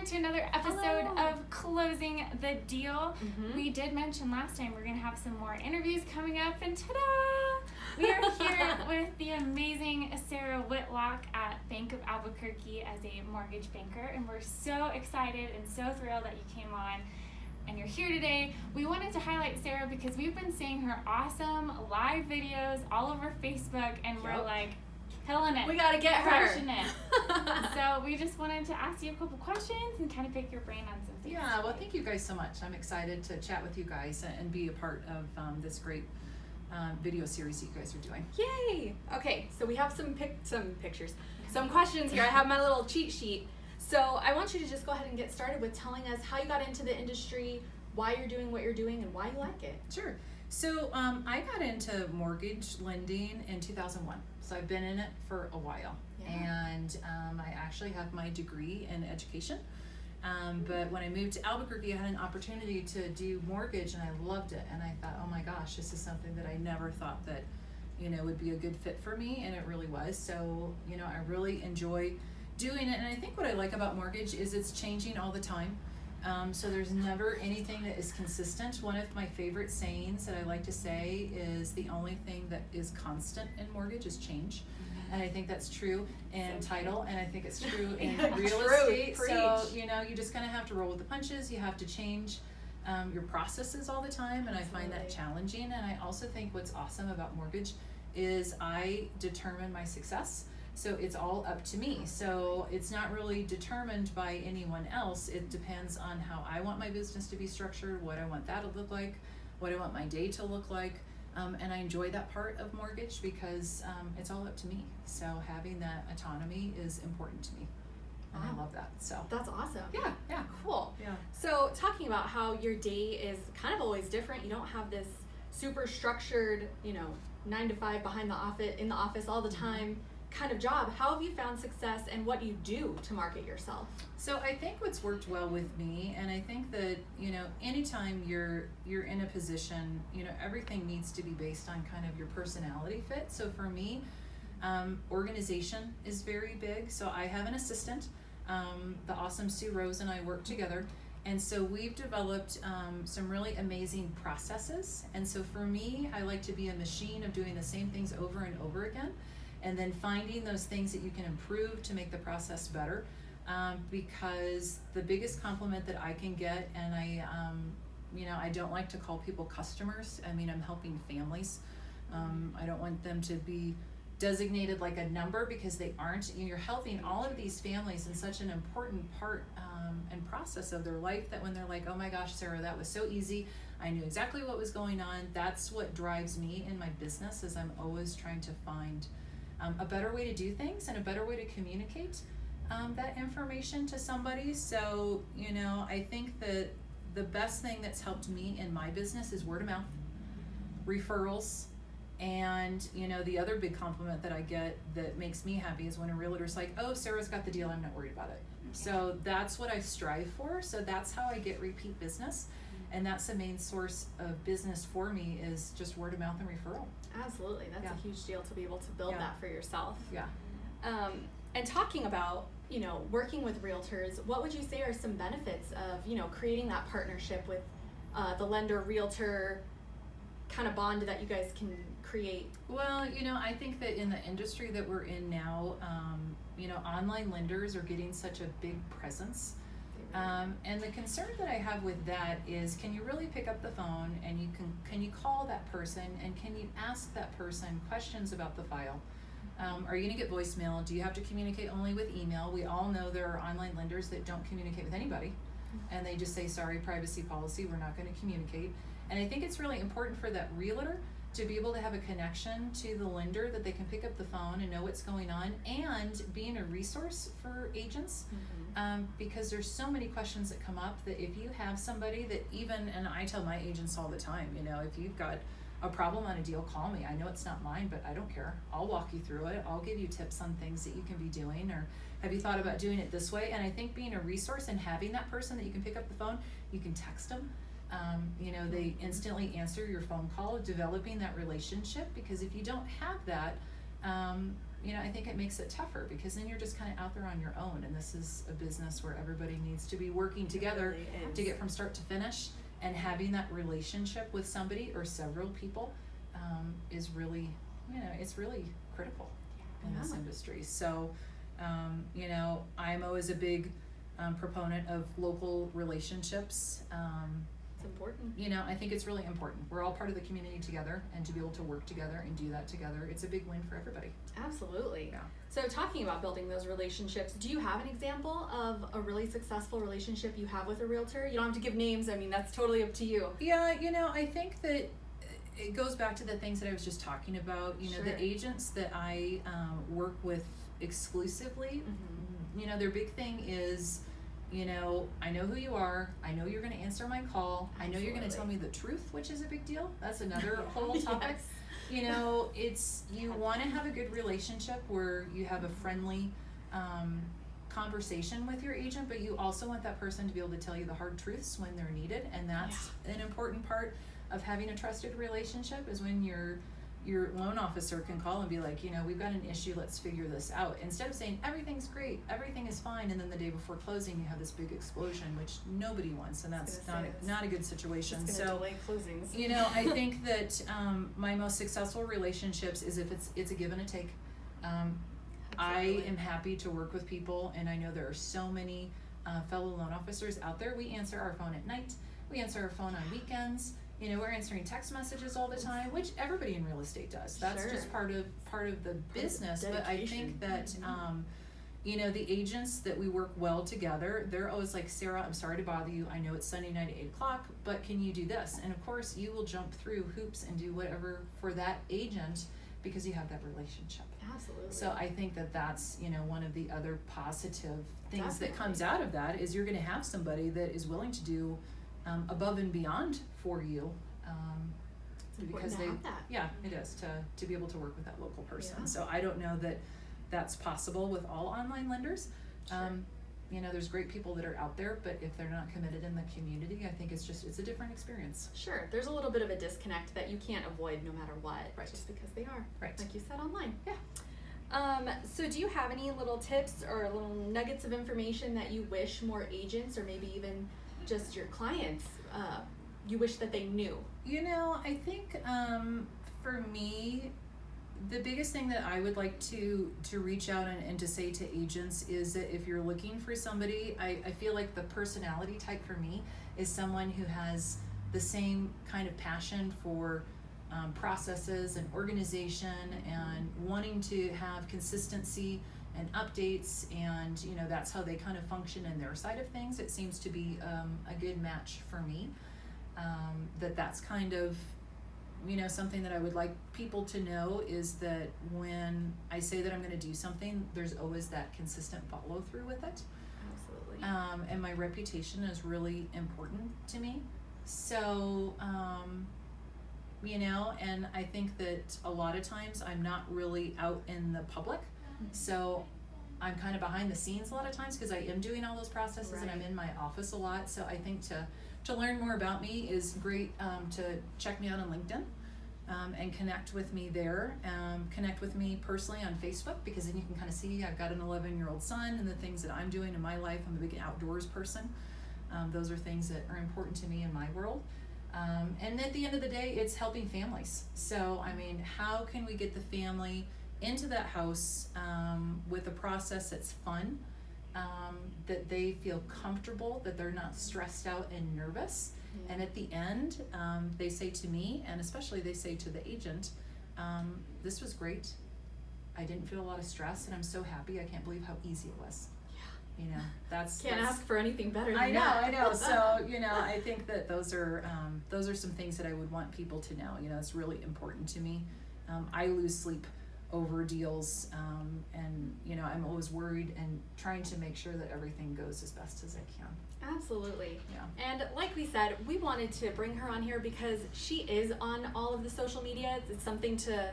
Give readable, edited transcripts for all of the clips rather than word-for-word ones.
to another episode of Closing the Deal. We did mention last time we're going to have some more interviews coming up, and ta-da! We are here with the amazing Sarah Whitlock at Bank of Albuquerque as a mortgage banker, and we're so excited and so thrilled that you came on and you're here today. We wanted to highlight Sarah because we've been seeing her awesome live videos all over Facebook, and we're like, killing it. We gotta get her. Crushing it. So we just wanted to ask you a couple questions and kind of pick your brain on some things. Yeah, well, thank you guys so much. I'm excited to chat with you guys and be a part of this great video series you guys are doing. Yay! Okay, so we have some pictures, some questions here. I have my little cheat sheet. So I want you to just go ahead and get started with telling us how you got into the industry, why you're doing what you're doing, and why you like it. Sure. So I got into mortgage lending in 2001. So I've been in it for a while. Yeah. And I actually have my degree in education. But when I moved to Albuquerque, I had an opportunity to do mortgage, and I loved it. And I thought, oh my gosh, this is something that I never thought that, would be a good fit for me, and it really was. So, I really enjoy doing it. And I think what I like about mortgage is it's changing all the time. So there's never anything that is consistent. One of my favorite sayings that I like to say is the only thing that is constant in mortgage is change. And I think that's true in title, and I think it's true in real estate. Preach. So, you just kind of have to roll with the punches. You have to change your processes all the time, and I find that challenging. And I also think what's awesome about mortgage is I determine my success. So it's all up to me. So it's not really determined by anyone else. It depends on how I want my business to be structured, what I want that to look like, what I want my day to look like. And I enjoy that part of mortgage because it's all up to me. So having that autonomy is important to me. And I love that. So that's awesome. Yeah. Cool. Yeah. So talking about how your day is kind of always different. You don't have this super structured, 9 to 5 in the office all the time kind of job. How have you found success, and what do you do to market yourself? So I think what's worked well with me, and I think that anytime you're in a position, everything needs to be based on kind of your personality fit. So for me, organization is very big. So I have an assistant, the awesome Sue Rose, and I work together. And so we've developed some really amazing processes. And so for me, I like to be a machine of doing the same things over and over again, and then finding those things that you can improve to make the process better. Because the biggest compliment that I can get, and I don't like to call people customers. I mean, I'm helping families. I don't want them to be designated like a number, because they aren't. You're helping all of these families in such an important part and process of their life, that when they're like, oh my gosh, Sarah, that was so easy. I knew exactly what was going on. That's what drives me in my business, is I'm always trying to find a better way to do things and a better way to communicate that information to somebody. So, I think that the best thing that's helped me in my business is word of mouth, referrals, and, the other big compliment that I get that makes me happy is when a realtor's like, oh, Sarah's got the deal, I'm not worried about it. So that's what I strive for. So that's how I get repeat business. And that's the main source of business for me, is just word of mouth and referral. Absolutely. That's a huge deal to be able to build that for yourself. Yeah. And talking about, working with realtors, what would you say are some benefits of, creating that partnership with the lender realtor kind of bond that you guys can create? Well, I think that in the industry that we're in now, online lenders are getting such a big presence. And the concern that I have with that is, can you really pick up the phone, and can you call that person, and can you ask that person questions about the file? Are you going to get voicemail? Do you have to communicate only with email? We all know there are online lenders that don't communicate with anybody, and they just say, sorry, privacy policy, we're not going to communicate. And I think it's really important for that realtor to be able to have a connection to the lender, that they can pick up the phone and know what's going on, and being a resource for agents. Because there's so many questions that come up, that if you have somebody that and I tell my agents all the time, if you've got a problem on a deal, call me. I know it's not mine, but I don't care. I'll walk you through it. I'll give you tips on things that you can be doing, or have you thought about doing it this way? And I think being a resource and having that person that you can pick up the phone, you can text them. They instantly answer your phone call, developing that relationship, because if you don't have that, I think it makes it tougher because then you're just kind of out there on your own, and this is a business where everybody needs to be working together really to get from start to finish, and having that relationship with somebody or several people is really, it's really critical in this industry. So, IMO is a big proponent of local relationships. It's important. I think it's really important. We're all part of the community together, and to be able to work together and do that together, it's a big win for everybody. Absolutely. Yeah. So talking about building those relationships, do you have an example of a really successful relationship you have with a realtor? You don't have to give names. I mean, that's totally up to you. Yeah, I think that it goes back to the things that I was just talking about. Sure. The agents that I work with exclusively, their big thing is, I know who you are. I know you're going to answer my call. Absolutely. I know you're going to tell me the truth, which is a big deal. That's another whole topic. Yes. You want to have a good relationship where you have a friendly conversation with your agent, but you also want that person to be able to tell you the hard truths when they're needed. And that's an important part of having a trusted relationship, is when your loan officer can call and be like, we've got an issue, let's figure this out. Instead of saying everything's great, everything is fine, and then the day before closing you have this big explosion, which nobody wants, and that's not a good situation. It's gonna delay closings. I think that my most successful relationships is if it's a give and a take. I am happy to work with people, and I know there are so many fellow loan officers out there. We answer our phone at night. We answer our phone on weekends. We're answering text messages all the time, which everybody in real estate does. That's just part of the business. But I think that, the agents that we work well together, they're always like, Sarah, I'm sorry to bother you. I know it's Sunday night at 8:00, but can you do this? And of course, you will jump through hoops and do whatever for that agent because you have that relationship. Absolutely. So I think that that's, one of the other positive things that comes out of that is you're going to have somebody that is willing to do above and beyond for you, because it is to be able to work with that local person. Yeah. So I don't know that that's possible with all online lenders. Sure. There's great people that are out there, but if they're not committed in the community, I think it's a different experience. Sure, there's a little bit of a disconnect that you can't avoid no matter what, Right. just because they are, Right. like you said, online. Yeah. So do you have any little tips or little nuggets of information that you wish more agents, or maybe even just your clients, you wish that they knew? I think for me, the biggest thing that I would like to reach out and to say to agents is that if you're looking for somebody, I feel like the personality type for me is someone who has the same kind of passion for processes and organization and wanting to have consistency and updates, and that's how they kind of function in their side of things. It seems to be a good match for me. That's kind of something that I would like people to know, is that when I say that I'm going to do something, there's always that consistent follow through with it. Absolutely. And my reputation is really important to me. So, and I think that a lot of times I'm not really out in the public. So I'm kind of behind the scenes a lot of times because I am doing all those processes, and I'm in my office a lot. So I think to learn more about me is great, to check me out on LinkedIn and connect with me there. Connect with me personally on Facebook, because then you can kind of see I've got an 11-year-old son and the things that I'm doing in my life. I'm a big outdoors person. Those are things that are important to me in my world. And at the end of the day, it's helping families. So, how can we get the family into that house with a process that's fun, that they feel comfortable, that they're not stressed out and nervous. And at the end, they say to me, and especially they say to the agent, this was great. I didn't feel a lot of stress, and I'm so happy. I can't believe how easy it was. That's ask for anything better than that. I know. So, I think that those are some things that I would want people to know. It's really important to me. I lose sleep over deals, and I'm always worried and trying to make sure that everything goes as best as I can. Absolutely. Yeah. And like we said, we wanted to bring her on here because she is on all of the social media. It's something to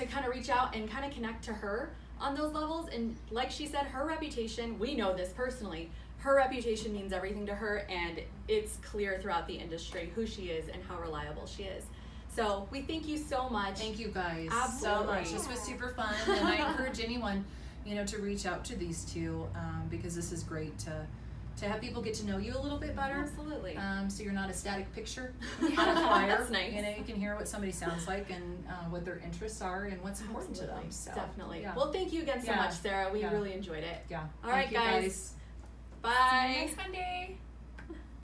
kind of reach out and kind of connect to her on those levels. And like she said, her reputation, we know this personally, her reputation means everything to her, and it's clear throughout the industry who she is and how reliable she is. So we thank you so much. Thank you guys so Absolutely. much. This was super fun, and I encourage anyone, to reach out to these two, because this is great to have people get to know you a little bit better. Absolutely. So you're not a static picture on a flyer. That's nice. You can hear what somebody sounds like and what their interests are and what's important to them. So, Definitely. yeah. Well, thank you again so Yeah. much, Sarah. We Yeah. really enjoyed it. Yeah. All right, Thank you, guys. See Bye. you next Monday.